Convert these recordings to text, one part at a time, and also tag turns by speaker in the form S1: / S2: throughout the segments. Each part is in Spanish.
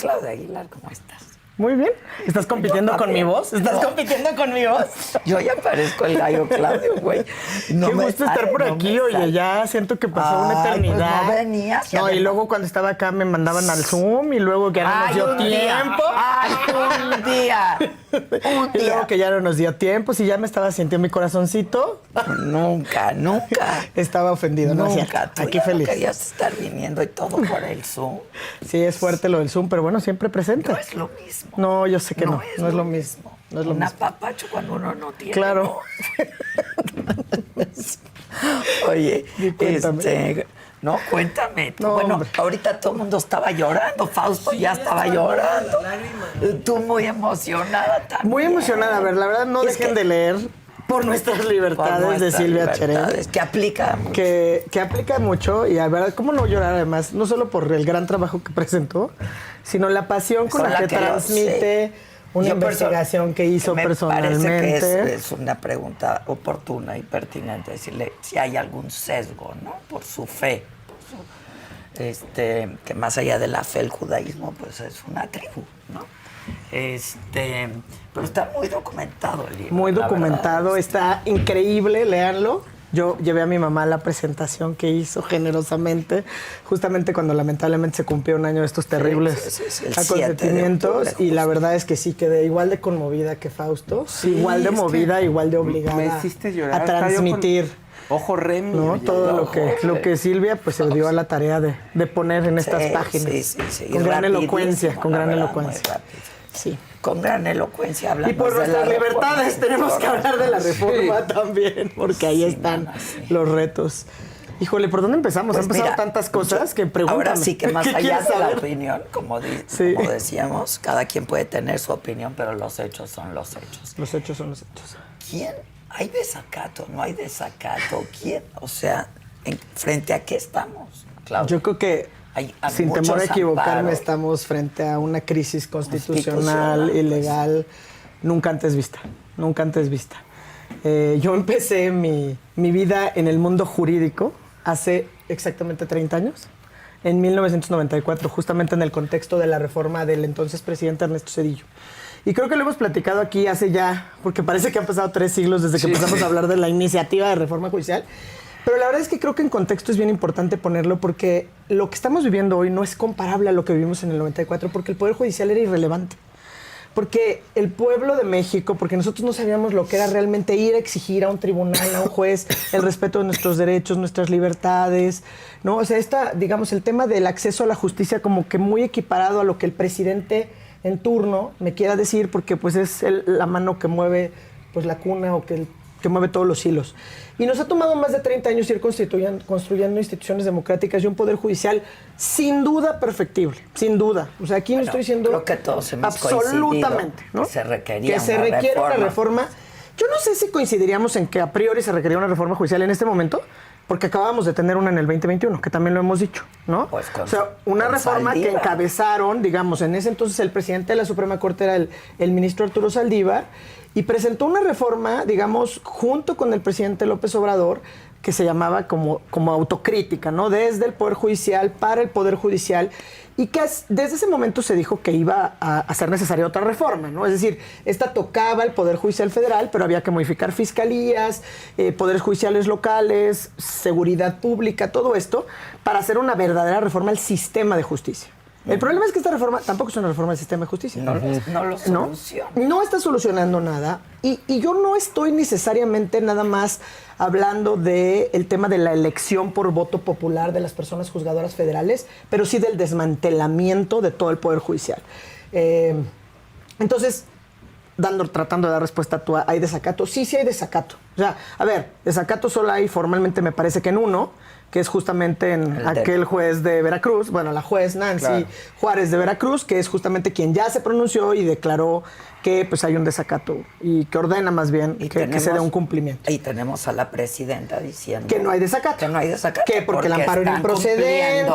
S1: Claudia Aguilar, ¿cómo estás?
S2: Muy bien. ¿Estás compitiendo con mi voz? ¿Estás compitiendo con mi voz?
S1: Yo ya parezco el gallo Claudio, güey.
S2: No Qué gusto estar por aquí, oye, ya siento que pasó una eternidad.
S1: Pues no venías.
S2: No, y luego cuando estaba acá me mandaban al Zoom y luego que ya no nos dio tiempo.
S1: ¡Ay, un día!
S2: Y luego que ya no nos dio tiempo, si ya me estaba sintiendo mi corazoncito.
S1: Nunca.
S2: Estaba ofendido, ¿no?
S1: Nunca. Tú
S2: aquí
S1: ya
S2: feliz.
S1: No querías estar viniendo y todo por el Zoom.
S2: Sí, es fuerte lo del Zoom, pero bueno, siempre presente.
S1: No es lo mismo.
S2: No, yo sé que no es lo mismo. No es lo
S1: un
S2: mismo.
S1: apapacho cuando uno no tiene.
S2: Claro.
S1: Oye,
S2: cuéntame.
S1: No, cuéntame.
S2: No,
S1: bueno,
S2: hombre.
S1: Ahorita todo el mundo estaba llorando. Fausto ya estaba llorando. Tú muy emocionada también.
S2: Muy emocionada. A ver, la verdad, no dejen de leer Por nuestras libertades de Silvia Cherén.
S1: Que aplica mucho.
S2: Que aplica mucho. Y a ver, ¿cómo no llorar además? No solo por el gran trabajo que presentó, sino la pasión con la que transmite una investigación que hizo personalmente.
S1: Me parece que es una pregunta oportuna y pertinente decirle si hay algún sesgo, ¿no? Por su fe. Que más allá de la fe, el judaísmo, pues es una tribu, ¿no? Pero está muy documentado el libro.
S2: Muy documentado, está increíble, léanlo. Yo llevé a mi mamá a la presentación que hizo generosamente, justamente cuando lamentablemente se cumplió un año de estos terribles acontecimientos. Y la verdad es que sí quedé igual de conmovida que Fausto, igual de movida, igual de obligada
S3: me hiciste llorar.
S2: a transmitir.
S3: Ojo Remy.
S2: ¿No? Todo lo que Silvia pues se dio a la tarea de poner en estas páginas. Con gran elocuencia, con gran elocuencia. Sí.
S1: Con gran elocuencia hablando.
S2: Y por nuestras libertades tenemos que hablar de la reforma también, porque ahí están los retos. Híjole, ¿por dónde empezamos?
S1: Pues
S2: Han pasado tantas cosas que pregúntame.
S1: Ahora sí que más allá de la opinión, como decíamos, cada quien puede tener su opinión, pero los hechos son los hechos.
S2: Los hechos son los hechos.
S1: ¿Quién? ¿Hay desacato? ¿No hay desacato? ¿Quién? O sea, ¿frente a qué estamos, Claudia?
S2: Yo creo que sin temor a equivocarme, estamos frente a una crisis constitucional y legal nunca antes vista. Yo empecé mi vida en el mundo jurídico hace exactamente 30 años, en 1994, justamente en el contexto de la reforma del entonces presidente Ernesto Zedillo. Y creo que lo hemos platicado aquí hace ya, porque parece que han pasado 3 siglos desde que empezamos a hablar de la iniciativa de reforma judicial. Pero la verdad es que creo que en contexto es bien importante ponerlo porque lo que estamos viviendo hoy no es comparable a lo que vivimos en el 94 porque el Poder Judicial era irrelevante. Porque el pueblo de México, porque nosotros no sabíamos lo que era realmente ir a exigir a un tribunal, a un juez, el respeto de nuestros derechos, nuestras libertades, ¿no? O sea, digamos, el tema del acceso a la justicia como que muy equiparado a lo que el presidente en turno me quiera decir porque pues es la mano que mueve pues la cuna o que mueve todos los hilos. Y nos ha tomado más de 30 años ir construyendo instituciones democráticas y un poder judicial sin duda perfectible, sin duda. O sea, aquí no estoy diciendo
S1: creo que todos hemos
S2: absolutamente, ¿no?
S1: Que se requería
S2: una reforma. Yo no sé si coincidiríamos en que a priori se requería una reforma judicial en este momento, porque acabamos de tener una en el 2021, que también lo hemos dicho, ¿no?
S1: Pues
S2: o sea, una reforma que encabezaron, digamos, en ese entonces el presidente de la Suprema Corte era el ministro Arturo Saldívar, y presentó una reforma, digamos, junto con el presidente López Obrador, que se llamaba como autocrítica, ¿no? Desde el Poder Judicial para el Poder Judicial, y que desde ese momento se dijo que iba a ser necesaria otra reforma, ¿no? Es decir, esta tocaba el Poder Judicial Federal, pero había que modificar fiscalías, poderes judiciales locales, seguridad pública, todo esto, para hacer una verdadera reforma al sistema de justicia. El problema es que esta reforma tampoco es una reforma del sistema de justicia.
S1: No lo soluciona.
S2: No está solucionando nada. Y yo no estoy necesariamente nada más hablando del tema de la elección por voto popular de las personas juzgadoras federales, pero sí del desmantelamiento de todo el Poder Judicial. Entonces, tratando de dar respuesta a tu ¿hay desacato? Sí hay desacato. O sea, a ver, desacato solo hay formalmente, me parece que en uno, que es justamente en aquel juez de Veracruz, bueno, la juez Nancy Juárez de Veracruz, que es justamente quien ya se pronunció y declaró que pues hay un desacato y que ordena más bien que se dé un cumplimiento.
S1: Y tenemos a la presidenta diciendo
S2: que no hay desacato.
S1: Que no hay desacato.
S2: Que porque el amparo era improcedente,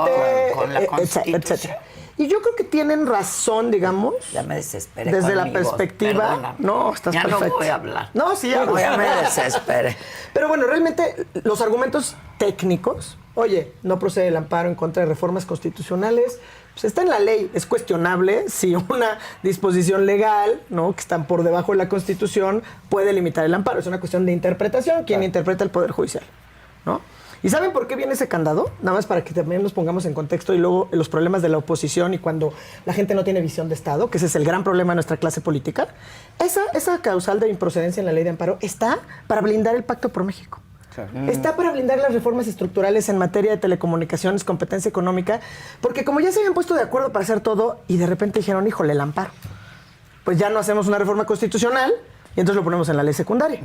S1: con la Constitución.
S2: etcétera. Y yo creo que tienen razón, digamos.
S1: Ya me desesperé.
S2: Desde la perspectiva.
S1: Perdóname.
S2: No, estás
S1: ya
S2: perfecto.
S1: No voy a hablar.
S2: No, sí,
S1: ya me desesperé.
S2: Pero bueno, realmente los argumentos técnicos, oye, no procede el amparo en contra de reformas constitucionales Pues está en la ley. Es cuestionable si una disposición legal, ¿no?, que están por debajo de la Constitución, puede limitar el amparo. Es una cuestión de interpretación. ¿Quién interpreta el Poder Judicial? ¿No? ¿Y saben por qué viene ese candado? Nada más para que también nos pongamos en contexto y luego los problemas de la oposición y cuando la gente no tiene visión de Estado, que ese es el gran problema de nuestra clase política. Esa causal de improcedencia en la ley de amparo está para blindar el Pacto por México. Está para blindar las reformas estructurales en materia de telecomunicaciones, competencia económica, porque como ya se habían puesto de acuerdo para hacer todo y de repente dijeron, híjole, el amparo, pues ya no hacemos una reforma constitucional y entonces lo ponemos en la ley secundaria,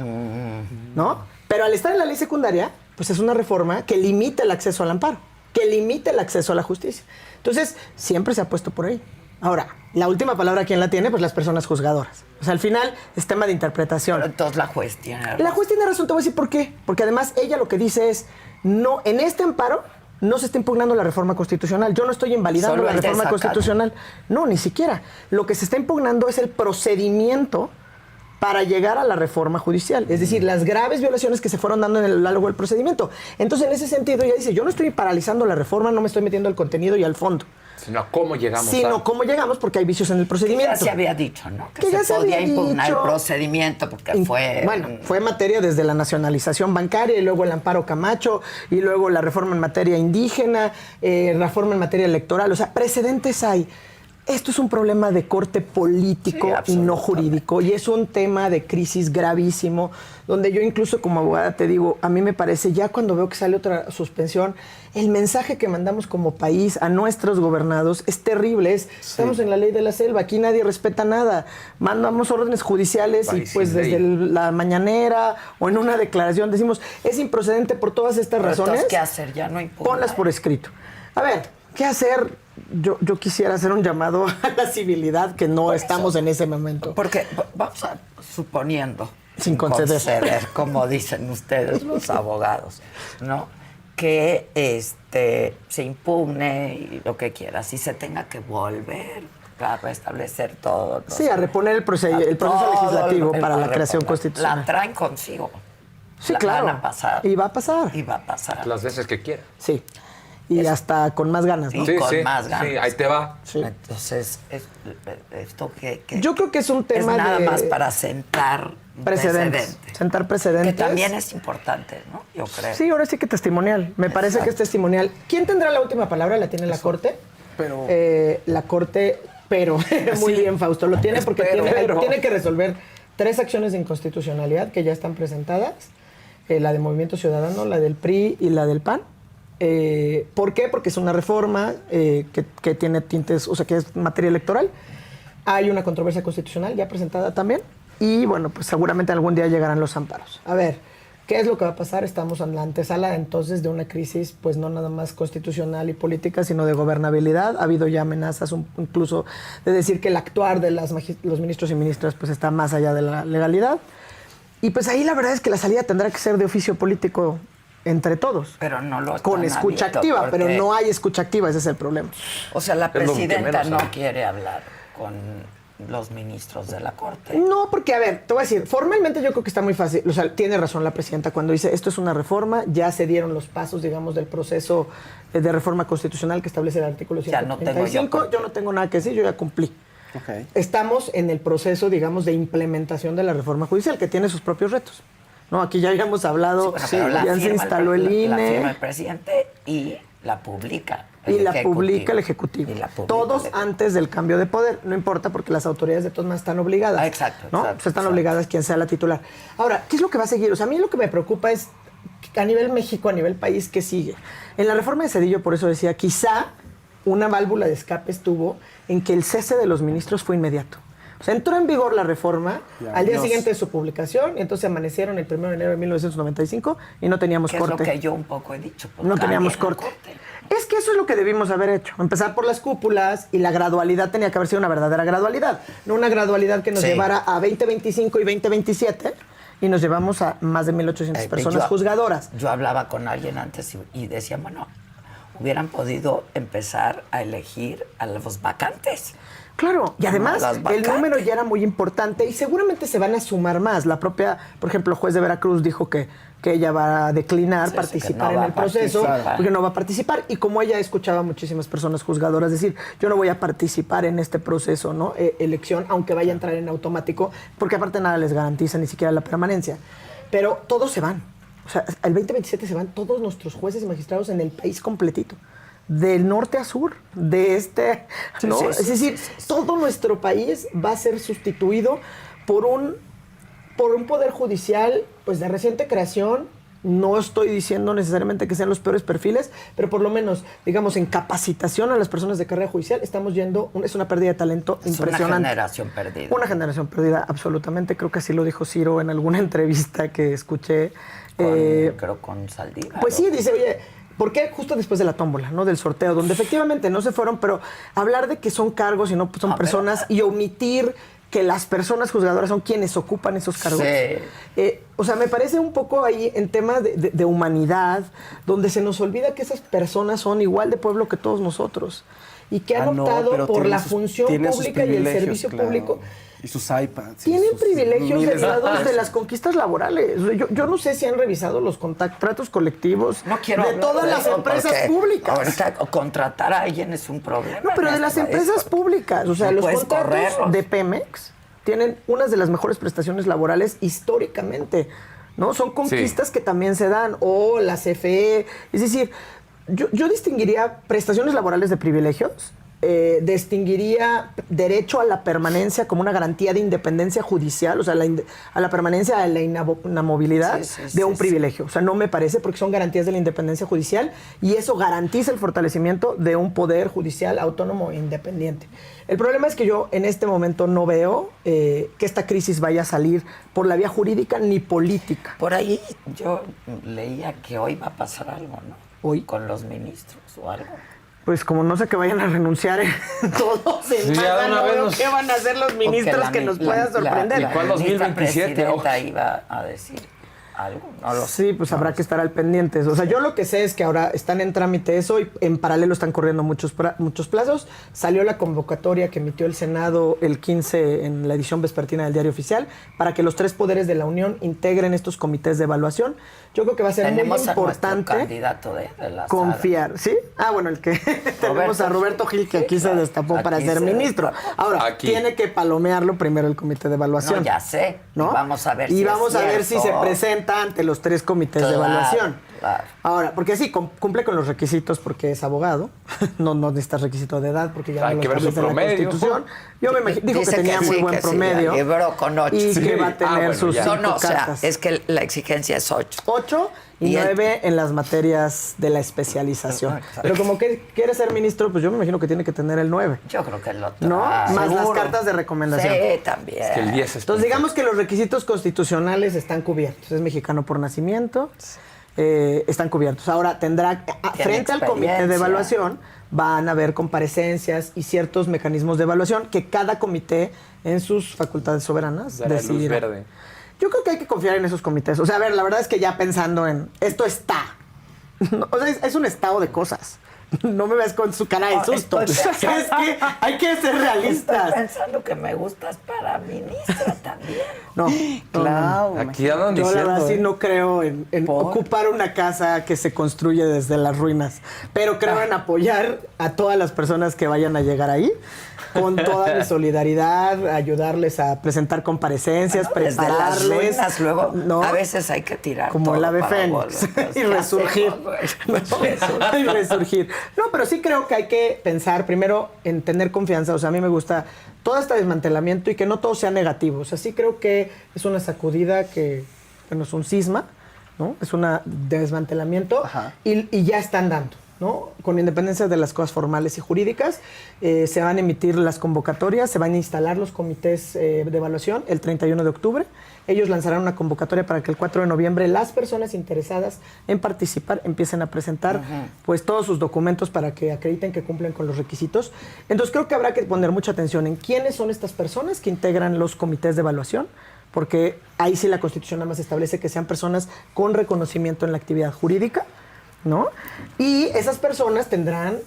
S2: ¿no? Pero al estar en la ley secundaria, pues es una reforma que limita el acceso al amparo, que limita el acceso a la justicia. Entonces, siempre se ha puesto por ahí. Ahora, la última palabra, ¿quién la tiene? Pues las personas juzgadoras. O sea, al final es tema de interpretación.
S1: Pero entonces la juez tiene razón.
S2: La juez tiene razón, te voy a decir por qué. Porque además ella lo que dice es, no, en este amparo no se está impugnando la reforma constitucional. Yo no estoy invalidando
S1: Solo
S2: la
S1: el
S2: reforma
S1: desacato.
S2: constitucional. No, ni siquiera. Lo que se está impugnando es el procedimiento para llegar a la reforma judicial. Es decir, las graves violaciones que se fueron dando en el largo del procedimiento. Entonces, en ese sentido, ella dice, yo no estoy paralizando la reforma, no me estoy metiendo al contenido y al fondo.
S3: Sino cómo llegamos
S2: Sino cómo llegamos, porque hay vicios en el
S1: Que
S2: procedimiento.
S1: ya se había dicho, ¿no? Que
S2: ya
S1: se podía
S2: había
S1: impugnar
S2: dicho.
S1: el procedimiento porque fue...
S2: Bueno, fue materia desde la nacionalización bancaria y luego el amparo Camacho y luego la reforma en materia indígena, reforma en materia electoral. O sea, precedentes hay. Esto es un problema de corte político
S1: Sí,
S2: y no
S1: absolutamente.
S2: jurídico. Y es un tema de crisis gravísimo, donde yo incluso como abogada te digo, a mí me parece, ya cuando veo que sale otra suspensión, el mensaje que mandamos como país a nuestros gobernados es terrible. Estamos en la ley de la selva, aquí nadie respeta nada. Mandamos órdenes judiciales y
S3: País
S2: pues
S3: sin
S2: desde
S3: ley.
S2: la mañanera o en una declaración decimos, es improcedente por todas estas
S1: Pero
S2: razones.
S1: entonces, ¿qué hacer? Ya no impugna.
S2: Ponlas por escrito. A ver, ¿qué hacer? Yo quisiera hacer un llamado a la civilidad, que no estamos en ese momento.
S1: Porque vamos a, suponiendo,
S2: Sin conceder.
S1: como dicen ustedes los abogados, ¿no? Que se impugne y lo que quieras y se tenga que volver a restablecer todo.
S2: Sí, a reponer el proceso legislativo para la creación constitucional.
S1: La traen consigo.
S2: Sí,
S1: La
S2: claro.
S1: van a pasar.
S2: Y va a pasar.
S1: Y va a pasar.
S3: las veces que quiera.
S2: Sí. Y hasta con más ganas, ¿no?
S1: Y con más ganas.
S3: Sí, ahí te va.
S2: Sí.
S1: Entonces, esto que
S2: Yo creo que es un tema
S1: es nada
S2: de
S1: más para sentar un
S2: precedentes.
S1: precedente.
S2: Sentar precedentes.
S1: Que también es importante, ¿no? Yo creo.
S2: Sí, ahora sí que testimonial. Me parece
S1: Exacto.
S2: que es testimonial. ¿Quién tendrá la última palabra? ¿La tiene la Corte?
S3: Pero-
S2: La Corte, pero... Muy bien, Fausto. Lo tiene porque tiene que resolver 3 acciones de inconstitucionalidad que ya están presentadas. La de Movimiento Ciudadano, la del PRI y la del PAN. ¿Por qué? Porque es una reforma que tiene tintes, o sea, que es materia electoral. Hay una controversia constitucional ya presentada también. Y bueno, pues seguramente algún día llegarán los amparos. A ver, ¿qué es lo que va a pasar? Estamos en la antesala entonces de una crisis, pues no nada más constitucional y política, sino de gobernabilidad. Ha habido ya amenazas incluso de decir que el actuar de los ministros y ministras pues está más allá de la legalidad. Y pues ahí la verdad es que la salida tendrá que ser de oficio político entre todos.
S1: Pero no lo
S2: Con
S1: están
S2: escucha
S1: habiendo,
S2: activa,
S1: porque-
S2: pero no hay escucha activa, ese es el problema.
S1: O sea, la
S3: Es lo que
S1: presidenta
S3: menos
S1: no
S3: hay.
S1: quiere hablar con los ministros de la Corte.
S2: No, porque, a ver, te voy a decir, formalmente yo creo que está muy fácil. O sea, tiene razón la presidenta cuando dice esto es una reforma, ya se dieron los pasos, digamos, del proceso de reforma constitucional que establece el artículo
S1: Ya no tengo
S2: 135.
S1: yo
S2: Yo no tengo nada que decir, yo ya cumplí.
S4: Ok.
S2: Estamos en el proceso, digamos, de implementación de la reforma judicial, que tiene sus propios retos. No, aquí ya habíamos hablado,
S1: Bueno, pero la
S2: ya se
S1: firma
S2: instaló el
S1: la
S2: INE.
S1: firma el presidente y la publica el
S2: Y la
S1: Ejecutivo.
S2: publica el Ejecutivo.
S1: Y la publica
S2: Todos
S1: el Ejecutivo.
S2: antes del cambio de poder. No importa porque las autoridades de todas maneras están obligadas.
S1: Ah, exacto,
S2: ¿no?
S1: exacto,
S2: Pues están
S1: exacto.
S2: obligadas quien sea la titular. Ahora, ¿qué es lo que va a seguir? O sea, a mí lo que me preocupa es a nivel México, a nivel país, ¿qué sigue? En la reforma de Zedillo, por eso decía, quizá una válvula de escape estuvo en que el cese de los ministros fue inmediato. O sea, entró en vigor la reforma
S4: Ya,
S2: al día
S4: Dios.
S2: siguiente de su publicación y entonces amanecieron el 1 de enero de 1995 y no teníamos
S1: Que es lo
S2: corte.
S1: que yo un poco he dicho. pues,
S2: No teníamos
S1: cambien la
S2: corte. Es que eso es lo que debimos haber hecho. Empezar por las cúpulas y la gradualidad tenía que haber sido una verdadera gradualidad. No una gradualidad que nos
S1: Sí.
S2: llevara a 2025 y 2027 y nos llevamos a más de 1,800 personas juzgadoras.
S1: Yo hablaba con alguien antes y decía, bueno, hubieran podido empezar a elegir a los vacantes.
S2: Claro, y además
S1: Las
S2: el
S1: vacantes.
S2: número ya era muy importante y seguramente se van a sumar más. La propia, por ejemplo, juez de Veracruz dijo que ella va a declinar
S1: Sí,
S2: participar
S1: que no
S2: en
S1: va
S2: el
S1: a
S2: proceso,
S1: participar.
S2: porque no va a participar. Y como ella escuchaba a muchísimas personas juzgadoras decir, yo no voy a participar en este proceso, ¿no? Elección, aunque vaya a entrar en automático, porque aparte nada les garantiza ni siquiera la permanencia. Pero todos se van. O sea, el 2027 se van todos nuestros jueces y magistrados en el país completito. Del norte a sur, de este, ¿no?
S1: Sí, sí,
S2: Es decir,
S1: sí, sí.
S2: todo nuestro país va a ser sustituido por un poder judicial, pues de reciente creación. No estoy diciendo necesariamente que sean los peores perfiles, pero por lo menos, digamos, en capacitación a las personas de carrera judicial estamos yendo, es una pérdida de talento
S1: Es
S2: impresionante.
S1: una generación perdida.
S2: Una generación perdida, absolutamente. Creo que así lo dijo Ciro en alguna entrevista que escuché.
S1: Creo con Saldívar.
S2: Pues sí, dice, oye, ¿por qué justo después de la tómbola, ¿no? Del sorteo, donde efectivamente no se fueron, pero hablar de que son cargos y no son personas y omitir que las personas juzgadoras son quienes ocupan esos cargos.
S1: Sí.
S2: O sea, me parece un poco ahí en temas de humanidad, donde se nos olvida que esas personas son igual de pueblo que todos nosotros y que han optado
S4: pero
S2: por
S4: tienen
S2: la
S4: sus-
S2: función
S4: tienen sus
S2: pública y el
S4: privilegios,
S2: servicio
S4: claro.
S2: público.
S4: Y sus iPads. y
S2: Tienen
S4: sus
S2: privilegios
S4: miles de
S2: derivados de
S4: cosas.
S2: las conquistas laborales. O sea, yo no sé si han revisado los tratos colectivos
S1: No quiero
S2: de
S1: hablar
S2: todas
S1: de
S2: las
S1: eso
S2: empresas
S1: porque
S2: públicas.
S1: Ahorita contratar a alguien es un problema.
S2: No, pero de las empresas públicas. O sea,
S1: No
S2: los
S1: puedes
S2: contratos
S1: correrlos.
S2: de Pemex tienen unas de las mejores prestaciones laborales históricamente, ¿no? Son conquistas que también se dan. O la CFE. Es decir, yo distinguiría prestaciones laborales de privilegios, distinguiría derecho a la permanencia como una garantía de independencia judicial, o sea, a la permanencia de la inamovilidad de un privilegio. O sea, no me parece, porque son garantías de la independencia judicial y eso garantiza el fortalecimiento de un poder judicial autónomo e independiente. El problema es que yo en este momento no veo que esta crisis vaya a salir por la vía jurídica ni política.
S1: Por ahí yo leía que hoy va a pasar algo, ¿no?
S2: ¿Hoy?
S1: Con los ministros o algo.
S2: Pues como no sé que vayan a renunciar todos en
S3: Sí, ya
S2: masa,
S3: de una
S2: no
S3: vez
S2: veo
S3: nos-
S2: qué van a hacer los ministros
S1: Porque
S2: que nos puedan sorprender.
S1: La
S3: ¿Cuál
S1: ministra
S3: 2027?
S1: presidenta
S3: Ojo.
S1: iba a decir algo, no lo sé.
S2: Sí, pues habrá que estar al pendientes. O sea, yo lo que sé es que ahora están en trámite eso y en paralelo están corriendo muchos plazos. Salió la convocatoria que emitió el Senado el 15 en la edición vespertina del Diario Oficial para que los 3 poderes de la Unión integren estos comités de evaluación. Yo creo que va a ser
S1: Tenemos
S2: muy
S1: a nuestro
S2: importante
S1: candidato de la
S2: confiar, ¿sí? Ah, bueno, el que tenemos a Roberto Gil, que aquí se destapó para
S1: Aquí
S2: ser
S1: se
S2: ministro.
S1: destapó.
S2: Ahora,
S3: Aquí.
S2: tiene que palomearlo primero el comité de evaluación.
S1: No, ya sé.
S2: ¿No?
S1: Y vamos a ver
S2: y
S1: si
S2: vamos
S1: es
S2: a ver si se
S1: cierto.
S2: presenta ante los 3 comités de
S1: Claro,
S2: evaluación.
S1: claro.
S2: Ahora, porque sí, cumple con los requisitos porque es abogado. No necesitas requisito de edad porque ya
S3: Hay
S2: no
S3: que
S2: lo
S3: ver su
S2: establece la
S3: promedio.
S2: Constitución. Yo me imagino, dijo
S1: Dice
S2: que tenía muy
S1: sí,
S2: buen
S1: que sí,
S2: promedio.
S1: la libró con 8.
S2: Y
S3: Sí.
S2: que va a tener
S3: bueno,
S2: sus
S3: ya.
S2: 5
S1: No, o sea,
S2: cartas.
S1: es que la exigencia es 8.
S2: 8 y
S1: Y el-
S2: 9 en las materias de la especialización.
S1: Exacto.
S2: Pero como que quiere ser ministro, pues yo me imagino que tiene que tener el 9.
S1: Yo creo que lo trae.
S2: ¿No? Más las
S1: Seguro.
S2: cartas de recomendación.
S1: Sí, también.
S3: Es que el 10 es
S2: Entonces digamos que los requisitos constitucionales están cubiertos. Es mexicano por nacimiento, están cubiertos. Ahora tendrá, frente al comité de
S1: experiencia.
S2: evaluación, van a haber comparecencias y ciertos mecanismos de evaluación que cada comité en sus facultades soberanas
S3: Dará luz
S2: decidirá.
S3: verde.
S2: Yo creo que hay que confiar en esos comités. O sea, a ver, la verdad es que ya pensando en esto está. O sea, es un estado de cosas. No me ves con su cara de susto. Es que hay que ser
S1: Estoy
S2: realistas.
S1: pensando que me gustas para ministra también.
S2: No,
S1: Claro.
S3: Aquí andan
S2: Yo la
S3: diciendo.
S2: verdad sí no creo en ocupar una casa que se construye desde las ruinas, pero creo en apoyar a todas las personas que vayan a llegar ahí con toda mi solidaridad, ayudarles a presentar comparecencias,
S1: Desde las
S2: prepararles.
S1: ruinas, luego
S2: ¿no?
S1: a veces hay que tirar
S2: Como
S1: todo
S2: el ave
S1: para
S2: fénix
S1: volver.
S2: y
S1: ¿Qué
S2: resurgir.
S1: hacemos, güey?
S2: Y resurgir. No, pero sí creo que hay que pensar primero en tener confianza. O sea, a mí me gusta todo este desmantelamiento y que no todo sea negativo. O sea, sí creo que es una sacudida que no es un cisma, ¿no? Es un desmantelamiento y ya están dando, ¿no? Con independencia de las cosas formales y jurídicas, se van a emitir las convocatorias, se van a instalar los comités de evaluación el 31 de octubre. Ellos lanzarán una convocatoria para que el 4 de noviembre las personas interesadas en participar empiecen a presentar pues todos sus documentos para que acrediten que cumplen con los requisitos. Entonces creo que habrá que poner mucha atención en quiénes son estas personas que integran los comités de evaluación, porque ahí sí la Constitución nada más establece que sean personas con reconocimiento en la actividad jurídica, ¿no? Y esas personas tendrán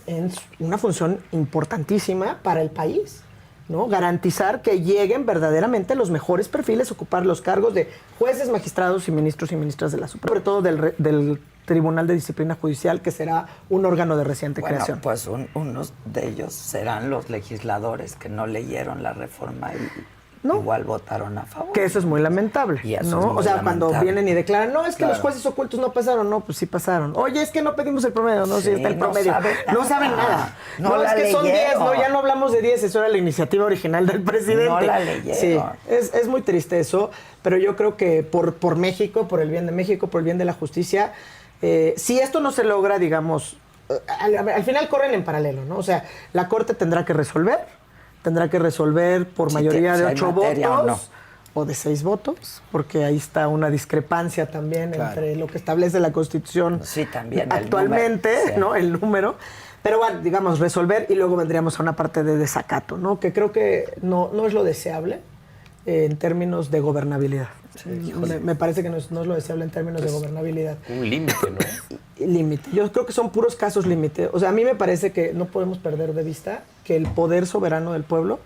S2: una función importantísima para el país, ¿no? Garantizar que lleguen verdaderamente los mejores perfiles a ocupar los cargos de jueces, magistrados y ministras de la Suprema, sobre todo del Tribunal de Disciplina Judicial, que será un órgano de reciente creación.
S1: Pues unos de ellos serán los legisladores que no leyeron la reforma y igual votaron a favor.
S2: Que eso es muy lamentable,
S1: y eso
S2: ¿no?
S1: es muy
S2: o sea,
S1: lamentable.
S2: Cuando vienen y declaran, no, es que los jueces ocultos no pasaron, no, pues sí pasaron. Oye, es que no pedimos el promedio, no, sí está el promedio. No saben nada.
S1: No
S2: es
S1: la
S2: que son
S1: leyeron.
S2: 10, no, ya no hablamos de 10, eso era la iniciativa original del presidente.
S1: No la leyeron.
S2: Sí, es muy triste eso, pero yo creo que por México, por el bien de México, por el bien de la justicia, si esto no se logra, digamos, al final corren en paralelo, ¿no? O sea, la Corte tendrá que resolver por mayoría de 8 votos o de 6 votos, porque ahí está una discrepancia también entre lo que establece la Constitución
S1: también
S2: actualmente,
S1: el número,
S2: ¿no? El número. Pero bueno, digamos, resolver y luego vendríamos a una parte de desacato, ¿no? Que creo que no es lo deseable en términos de gobernabilidad. Me parece que no es lo deseable en términos de gobernabilidad.
S3: Un límite, ¿no?
S2: Límite. Yo creo que son puros casos límite. O sea, a mí me parece que no podemos perder de vista que el poder soberano del pueblo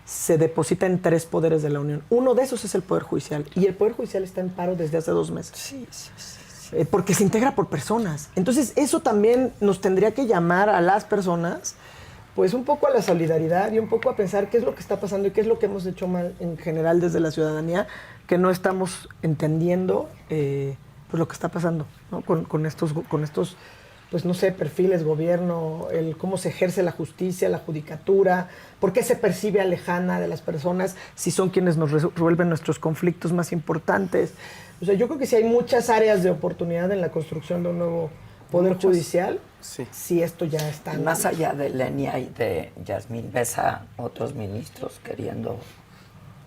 S2: se deposita en 3 poderes de la Unión. Uno de esos es el Poder Judicial. Y el Poder Judicial está en paro desde hace 2 meses.
S1: Sí.
S2: Porque se integra por personas. Entonces, eso también nos tendría que llamar a las personas, pues un poco a la solidaridad y un poco a pensar qué es lo que está pasando y qué es lo que hemos hecho mal en general desde la ciudadanía, que no estamos entendiendo pues lo que está pasando, ¿no? con estos, pues no sé, perfiles, gobierno, el cómo se ejerce la justicia, la judicatura, por qué se percibe lejana de las personas si son quienes nos resuelven nuestros conflictos más importantes. O sea, yo creo que sí hay muchas áreas de oportunidad en la construcción de un nuevo poder judicial, si esto ya está.
S1: Y más allá de Lenia y de Yasmín, ¿ves a otros ministros queriendo?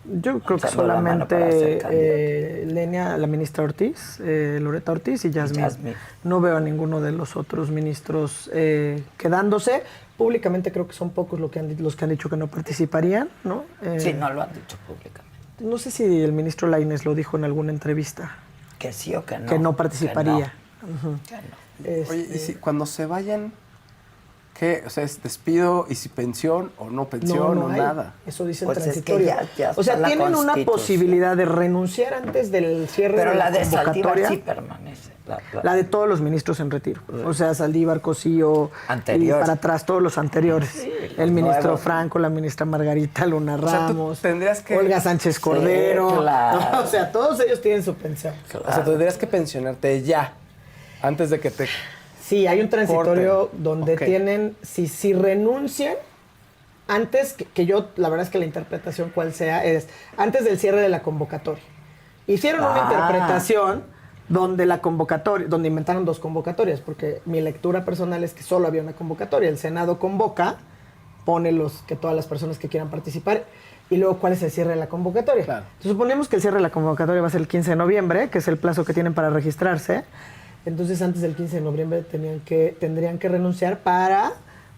S2: Yo creo que solamente Lenia, la ministra Ortiz, Loretta Ortiz y Yasmín. No veo a ninguno de los otros ministros quedándose. Públicamente creo que son pocos los que han dicho que no participarían, ¿no?
S1: Sí, no lo han dicho públicamente.
S2: No sé si el ministro Lainez lo dijo en alguna entrevista.
S1: Que sí o que no.
S2: Que no participaría.
S1: Que no.
S4: Oye, y si cuando se vayan, ¿qué? O sea, ¿es despido y si pensión o no pensión o nada?
S2: Eso dice
S1: Pues
S2: el transitorio.
S1: es que ya
S2: o sea, tienen una posibilidad de renunciar antes del cierre de la convocatoria. Pero la de Saldívar
S1: sí permanece.
S2: La de todos los ministros en retiro. O sea, Saldívar, Cosío, y para atrás todos los anteriores. Sí, el ministro nuevos. Franco, la ministra Margarita Luna Ramos, Olga Sánchez Cordero.
S1: Claro.
S2: O sea, todos ellos tienen su pensión.
S4: Claro. O sea, tendrías que pensionarte ya, antes de que te...
S2: Sí, hay un transitorio donde tienen, si renuncian, antes que yo, la verdad es que la interpretación cual sea, es antes del cierre de la convocatoria. Hicieron una interpretación donde donde inventaron 2 convocatorias, porque mi lectura personal es que solo había una convocatoria. El Senado convoca, pone todas las personas que quieran participar, y luego cuál es el cierre de la convocatoria. Claro. Entonces, suponemos que el cierre de la convocatoria va a ser el 15 de noviembre, que es el plazo que tienen para registrarse. Entonces, antes del 15 de noviembre tendrían que renunciar para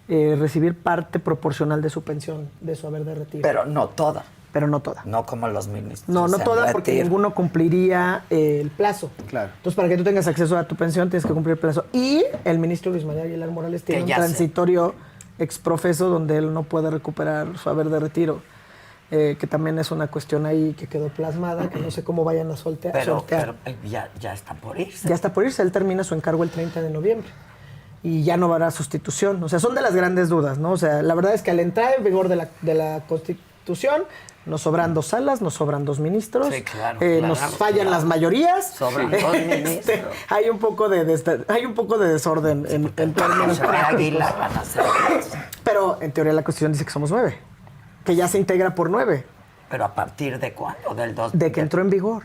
S2: recibir parte proporcional de su pensión, de su haber de retiro.
S1: Pero no toda.
S2: No
S1: como los ministros.
S2: No toda, porque ninguno cumpliría el plazo.
S4: Claro.
S2: Entonces, para que tú tengas acceso a tu pensión, tienes que cumplir el plazo. Y el ministro Luis María Aguilar Morales tiene un transitorio exprofeso donde él no puede recuperar su haber de retiro. Que también es una cuestión ahí que quedó plasmada, que no sé cómo vayan a sortear.
S1: Pero ya está por irse.
S2: Ya está por irse, él termina su encargo el 30 de noviembre. Y ya no habrá sustitución. O sea, son de las grandes dudas, ¿no? O sea, la verdad es que al entrar en vigor de la Constitución, nos sobran 2 salas, nos sobran 2 ministros.
S1: Sí, claro,
S2: nos fallan las mayorías.
S1: Sobran 2 ministros.
S2: Hay un poco de desorden en términos
S1: Aguilar van a ser.
S2: Pero en teoría la Constitución dice que somos 9. Que ya se integra por 9.
S1: ¿Pero a partir de cuándo? ¿Del 2?
S2: De que entró en vigor.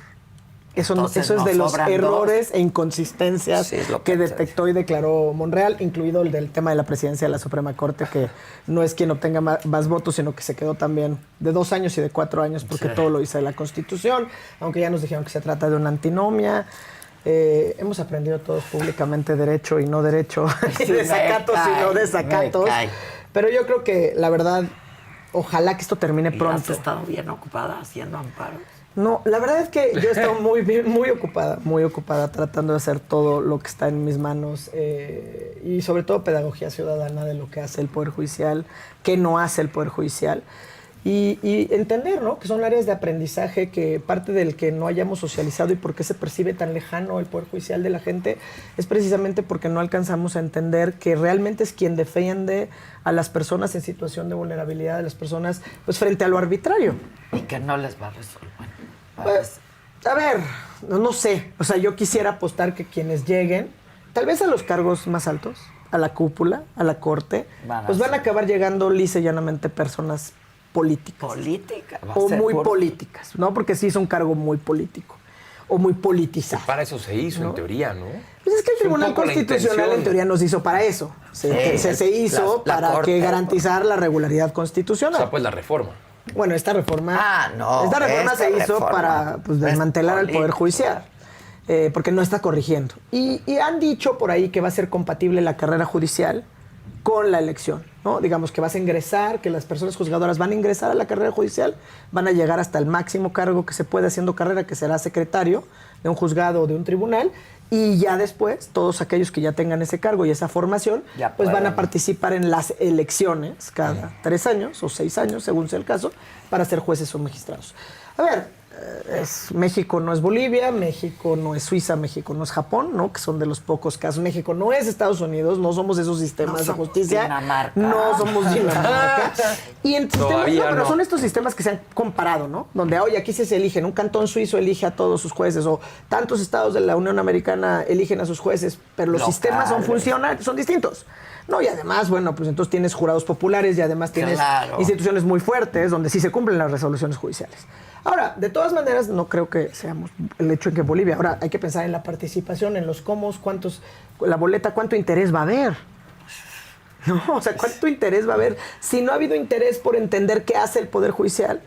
S2: Eso es de los errores e inconsistencias que detectó y declaró Monreal, incluido el del tema de la presidencia de la Suprema Corte, que no es quien obtenga más votos, sino que se quedó también de 2 años y de 4 años, porque todo lo dice la Constitución, aunque ya nos dijeron que se trata de una antinomia. Hemos aprendido todos públicamente derecho y no derecho, y desacatos y no desacatos. Pero yo creo que, la verdad, ojalá que esto termine pronto.
S1: ¿Has estado bien ocupada haciendo amparos?
S2: No, la verdad es que yo he estado muy ocupada tratando de hacer todo lo que está en mis manos y sobre todo pedagogía ciudadana de lo que hace el Poder Judicial, qué no hace el Poder Judicial. y entender, ¿no? Que son áreas de aprendizaje, que parte del que no hayamos socializado y por qué se percibe tan lejano el Poder Judicial de la gente es precisamente porque no alcanzamos a entender que realmente es quien defiende a las personas en situación de vulnerabilidad, a las personas pues frente a lo arbitrario.
S1: Y que no les va a resolver.
S2: Pues, a ver, no sé. O sea, yo quisiera apostar que quienes lleguen, tal vez a los cargos más altos, a la cúpula, a la corte, pues van a acabar llegando lisa y llanamente personas políticas.
S1: Política.
S2: O muy políticas, ¿no? Porque sí es un cargo muy político o muy politizado.
S3: Para eso se hizo,
S2: ¿no?
S3: En teoría, ¿no?
S2: Pues es que el
S3: Es un
S2: Tribunal
S3: poco la
S2: Constitucional en
S3: intención.
S2: teoría nos hizo para eso. Se hizo
S1: la
S2: para
S1: Corte,
S2: que garantizar la regularidad
S3: O
S2: constitucional.
S3: sea, pues la reforma.
S2: Bueno, esta reforma,
S1: no,
S2: esta se hizo
S1: reforma
S2: para pues,
S1: es
S2: desmantelar el Poder
S1: política.
S2: Judicial, porque no está corrigiendo. Y han dicho por ahí que va a ser compatible la carrera judicial con la elección, ¿no? Digamos que vas a ingresar, que las personas juzgadoras van a ingresar a la carrera judicial, van a llegar hasta el máximo cargo que se puede haciendo carrera, que será secretario de un juzgado o de un tribunal, y ya después, todos aquellos que ya tengan ese cargo y esa formación,
S1: Ya
S2: pues van
S1: pueden.
S2: a participar en las elecciones cada 3 años o 6 años, según sea el caso, para ser jueces o magistrados. A ver, México no es Bolivia, México no es Suiza, México no es Japón, ¿no? Que son de los pocos casos. México no es Estados Unidos, no somos esos sistemas
S1: No
S2: de
S1: somos
S2: justicia.
S1: Dinamarca.
S2: No somos Dinamarca. Y en sistemas,
S3: Todavía
S2: pero
S3: no.
S2: son estos sistemas que se han comparado, ¿no? Donde, oye, aquí sí se eligen, un cantón suizo elige a todos sus jueces, o tantos estados de la Unión Americana eligen a sus jueces, pero los sistemas son distintos. No, y además, bueno, pues entonces tienes jurados populares y además tienes
S1: Claro.
S2: instituciones muy fuertes donde sí se cumplen las resoluciones judiciales. Ahora, de todas maneras, no creo que seamos el hecho en que Bolivia. Ahora, hay que pensar en la participación, en los cómo, la boleta, cuánto interés va a haber. No, o sea, cuánto interés va a haber. Si no ha habido interés por entender qué hace el Poder Judicial,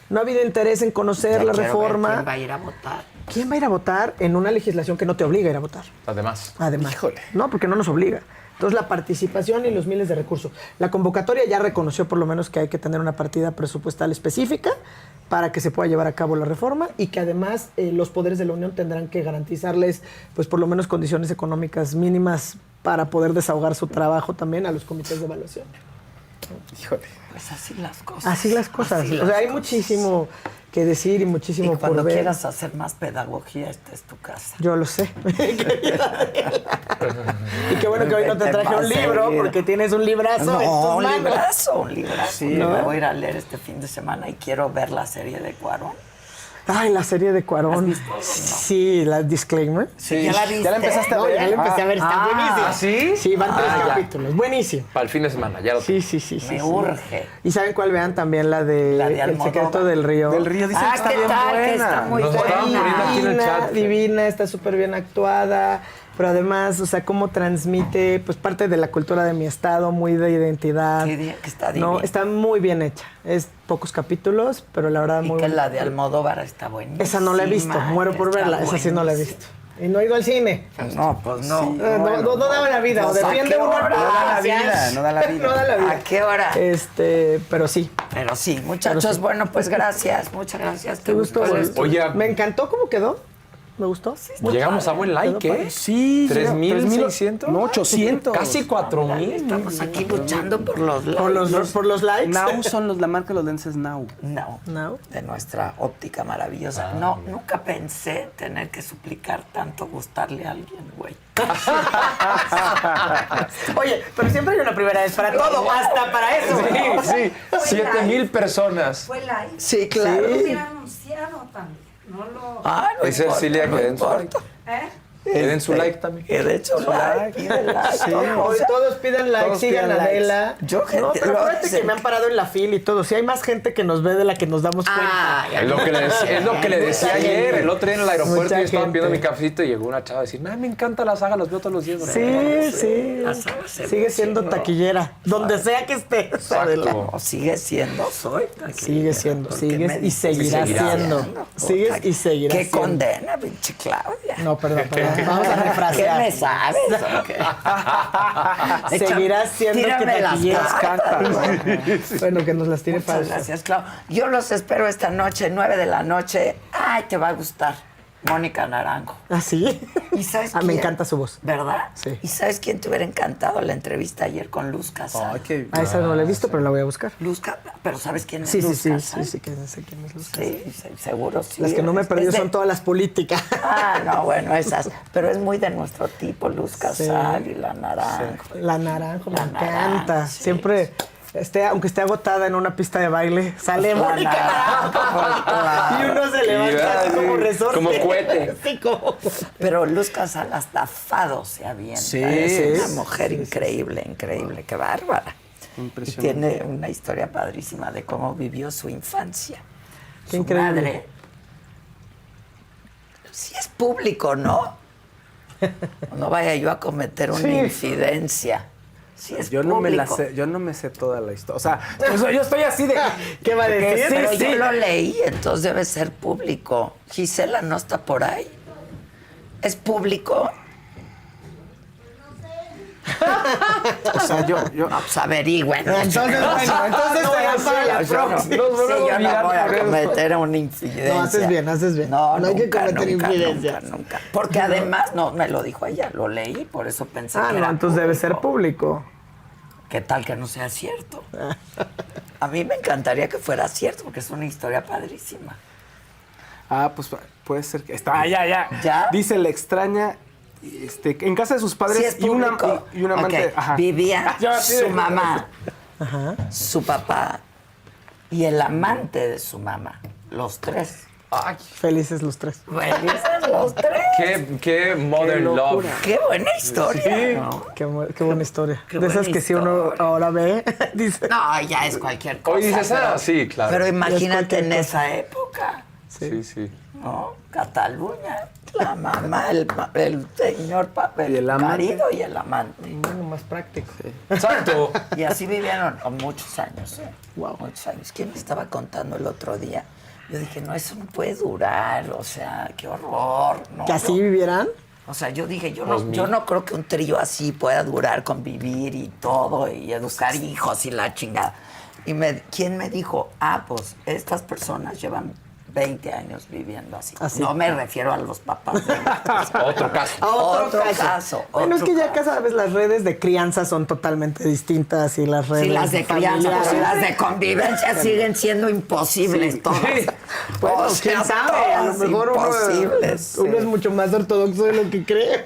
S2: no ha habido interés en conocer
S1: Ya
S2: la
S1: quiero ver
S2: reforma.
S1: ¿Quién va a ir a votar?
S2: ¿Quién va a ir a votar en una legislación que no te obliga a ir a votar?
S3: Además.
S2: Además. No, porque no nos obliga. Entonces, la participación y los miles de recursos. La convocatoria ya reconoció por lo menos que hay que tener una partida presupuestal específica para que se pueda llevar a cabo la reforma y que además los poderes de la Unión tendrán que garantizarles, pues por lo menos condiciones económicas mínimas para poder desahogar su trabajo también a los comités de evaluación.
S4: Híjole.
S1: Pues así las cosas.
S2: Así las cosas.
S1: Así
S2: O sea,
S1: las
S2: hay
S1: cosas.
S2: muchísimo que decir y
S1: Y
S2: muchísimo
S1: cuando
S2: por ver.
S1: quieras hacer más pedagogía, esta es tu casa.
S2: Yo lo sé. Y qué bueno que hoy no te
S1: Vete
S2: traje
S1: más
S2: un libro,
S1: seguido.
S2: porque tienes un librazo en tus
S1: un
S2: manos.
S1: librazo, un librazo.
S4: Sí,
S1: Me
S4: ¿no?
S1: voy a ir a leer este fin de semana y quiero ver la serie de Cuarón.
S2: Ay, la serie de Cuarón.
S1: ¿Has visto? No.
S2: Sí, la Disclaimer.
S4: Sí.
S1: ¿Ya la viste?
S4: ¿Ya la empezaste a
S2: No,
S4: ver?
S2: ya la empecé a ver, está
S1: Ah,
S2: buenísima.
S3: ¿sí?
S2: Sí, van 3
S3: Ah, ya.
S2: capítulos. Buenísimo.
S3: Para el fin de semana, ya lo
S2: Sí, sí, sí.
S1: Me
S2: sí.
S1: urge.
S2: ¿Y saben cuál vean también? La de,
S1: La de
S2: El
S1: Almodóvar.
S2: secreto del río.
S4: Del río dicen que está
S1: ¿qué
S4: bien
S1: tal? Que
S4: buena.
S1: está muy
S3: Nos estaban poniendo
S1: buena.
S3: aquí en el chat.
S2: Divina, está súper bien actuada, pero además, o sea, cómo transmite, pues, parte de la cultura de mi estado, muy de identidad.
S1: Sí, que está
S2: No,
S1: divina.
S2: está muy bien hecha. Es pocos capítulos, pero la verdad
S1: Y
S2: muy
S1: que
S2: buena.
S1: la de Almodóvar está buenísima.
S2: Esa no la he visto, muero por
S1: Está
S2: verla, esa sí no la he
S1: buenísima.
S2: visto. Y no he ido al cine.
S1: No, pues no.
S4: Sí.
S2: No daba la vida, o
S1: Pues, ¿a
S2: defiende
S1: qué
S2: uno
S1: hora?
S2: al
S1: No da la
S4: vida, no da la vida.
S2: No da la vida.
S1: ¿A qué hora?
S2: Pero sí.
S1: Pero sí, muchachos,
S2: Pero sí.
S1: bueno, pues gracias, muchas gracias.
S2: ¿Te gustó?
S1: el estudio?
S3: Oye,
S2: Me encantó cómo quedó. ¿Me gustó?
S3: llegamos a buen like, ¿eh?
S4: Sí.
S3: 3,600.
S4: No, 800.
S3: Casi 4,000.
S1: Estamos aquí luchando por los
S2: Por los likes.
S4: Now son la marca de los lentes Now.
S1: No,
S2: No.
S1: de nuestra óptica maravillosa. No, nunca pensé tener que suplicar tanto gustarle a alguien, güey.
S2: Oye, pero siempre hay una primera vez para todo, hasta para eso. ¿no?
S3: Sí, 7,000 personas.
S5: Fue live.
S2: Sí, claro.
S5: Lo hubiera anunciado también. No lo.
S1: Ah, no
S3: Dice
S1: importa,
S3: Cilia que
S1: no
S3: den su
S1: importa.
S5: ¿Eh?
S3: Que den su like también.
S1: Que den su like, y den like.
S2: Sí,
S1: todo, o
S2: hoy
S1: sea,
S2: todos piden like,
S3: todos
S2: sigan
S3: piden
S2: a
S3: likes.
S2: Adela.
S1: Yo, gente,
S2: no, pero
S1: lo
S2: acuérdate
S1: hacen.
S2: que me han parado en la fila y todo. Si hay más gente que nos ve de la que nos damos cuenta.
S1: Ay,
S3: Es lo que le decía,
S2: Mucha
S3: ayer.
S2: gente.
S3: El otro día en el aeropuerto
S2: Mucha
S3: yo estaba
S2: gente.
S3: pidiendo mi cafecito y llegó una chava a decir, me encanta la saga, los veo todos los días.
S2: Sí.
S1: La saga se
S2: Sigue
S1: ve
S2: siendo
S1: chingón.
S2: taquillera. Donde sea que estés, Adela.
S1: No, sigue siendo, soy.
S2: Sigue siendo,
S1: Porque
S2: sigues
S1: me
S2: y
S1: dices,
S2: seguirás
S1: seguirá
S2: siendo. Sigues y seguirás
S1: Qué
S2: siendo.
S1: condena, pinche Claudia.
S2: No, perdón. Vamos a
S1: ¿Qué
S2: refrasear.
S1: me sabes? ¿O qué?
S2: Seguirás siendo que
S1: Tírame las
S2: taquilleras
S1: cartas.
S2: Bueno, que nos las tire
S1: Muchas
S2: falsas.
S1: gracias, Clau. Yo los espero esta noche, 9 de la noche. Ay, te va a gustar. Mónica Naranjo.
S2: ¿Ah, sí?
S1: ¿Y sabes
S2: Me
S1: quién?
S2: encanta su voz.
S1: ¿Verdad?
S2: Sí.
S1: ¿Y sabes quién te hubiera encantado la entrevista ayer con Luz Casal?
S4: Ay, qué...
S2: A esa no la he visto, pero la voy a buscar.
S1: Pero ¿sabes quién es
S2: Sí, sí,
S1: Luz
S2: sí,
S1: Casal?
S2: sí, que sé quién es Luz Casal.
S1: Sí, seguro sí.
S2: Las que no me he
S1: Es
S2: perdido
S1: de-
S2: son todas las políticas.
S1: Ah, no, bueno, esas. Pero es muy de nuestro tipo, Luz Casal y la Naranjo.
S2: La Naranjo, me
S1: La
S2: encanta.
S1: Naranjo, sí.
S2: Siempre, aunque esté agotada en una pista de baile, sale
S1: La
S2: Mónica
S1: Naranjo,
S2: Naranjo.
S1: claro.
S2: Y uno se levanta así como resorte.
S3: Como cohete.
S2: Sí, como...
S1: Pero Luz Casal hasta fado se avienta.
S4: Sí,
S1: Es una
S4: sí,
S1: mujer increíble, increíble, qué bárbara.
S4: Impresionante.
S1: Y tiene una historia padrísima de cómo vivió su infancia.
S2: Qué
S1: Su
S2: increíble.
S1: madre. Sí es público, ¿no? No vaya yo a cometer una
S4: Sí.
S1: infidencia. Sí es
S4: Yo no me la
S1: público.
S4: sé, yo no me sé toda la historia. O sea, yo estoy así de...
S2: ¿Qué va a decir?
S1: Pero
S4: sí.
S1: yo lo leí, entonces debe ser público. Gisela no está por ahí. ¿Es público?
S4: O sea, yo...
S1: Pues averigüen.
S2: Entonces, bueno, entonces
S1: no,
S2: será
S1: sí,
S2: para la
S1: yo no,
S2: próxima.
S3: Nos volvemos
S1: sí, yo
S3: a mirar
S1: no voy a
S3: por eso.
S1: cometer una infidencia.
S2: No, haces bien, haces bien.
S1: No,
S2: No hay que
S1: nunca,
S2: cometer
S1: nunca,
S2: infidencias.
S1: nunca. Porque además, no, me lo dijo ella, lo leí, por eso pensé
S2: Ah,
S1: que
S2: no,
S1: era
S2: entonces debe ser
S1: público.
S2: público.
S1: ¿Qué tal que no sea cierto? A mí me encantaría que fuera cierto, porque es una historia padrísima.
S4: Ah, pues puede ser que... Está, ya.
S1: ¿Ya?
S4: Dice, la extraña... en casa de sus padres
S1: Sí es
S4: y una
S1: público.
S4: y un amante...
S1: Ok,
S4: Ajá.
S1: vivía
S4: Ya, sí,
S1: su
S4: de-
S1: mamá, su papá y el amante de su mamá. Los tres.
S3: Ay,
S2: Felices los tres.
S1: Felices los tres.
S3: qué modern love.
S1: Qué buena historia, ¿no?
S2: Qué buena historia.
S1: Qué
S2: de esas
S1: buena
S2: que si uno
S1: historia.
S2: ahora ve, dice...
S1: No, ya es cualquier cosa.
S3: Hoy dices,
S1: pero-
S3: sí, claro.
S1: Pero imagínate
S2: cualquier
S1: en
S2: cosa.
S1: esa época,
S3: Sí.
S1: ¿no? Cataluña, la mamá, el señor
S4: Y el amante.
S1: marido y el amante.
S2: Bueno, más práctico.
S3: Exacto.
S1: Y así vivieron muchos años, ¿eh?
S2: Wow.
S1: Muchos años. ¿Quién me estaba contando el otro día? Yo dije, no, eso no puede durar, o sea, qué horror. No,
S2: ¿Que así vivieran?
S1: O sea, yo dije, yo no creo que un trío así pueda durar, convivir y todo, y educar hijos y la chingada. Y ¿quién me dijo? Ah, pues estas personas llevan 20 años viviendo así.
S2: Así.
S1: No me refiero a los papás.
S3: Otro caso.
S2: A
S1: Otro caso.
S2: Bueno, es
S1: otro
S2: que ya
S1: caso.
S2: cada vez las redes de crianza son totalmente distintas y las redes
S1: Sí, las de crianza,
S2: familiares-
S1: pero las de convivencia siguen siendo imposibles todas.
S2: Bueno,
S1: O sea,
S2: quién sabe, a lo
S1: todas
S2: mejor
S1: imposibles.
S2: uno es mucho más ortodoxo de lo que cree.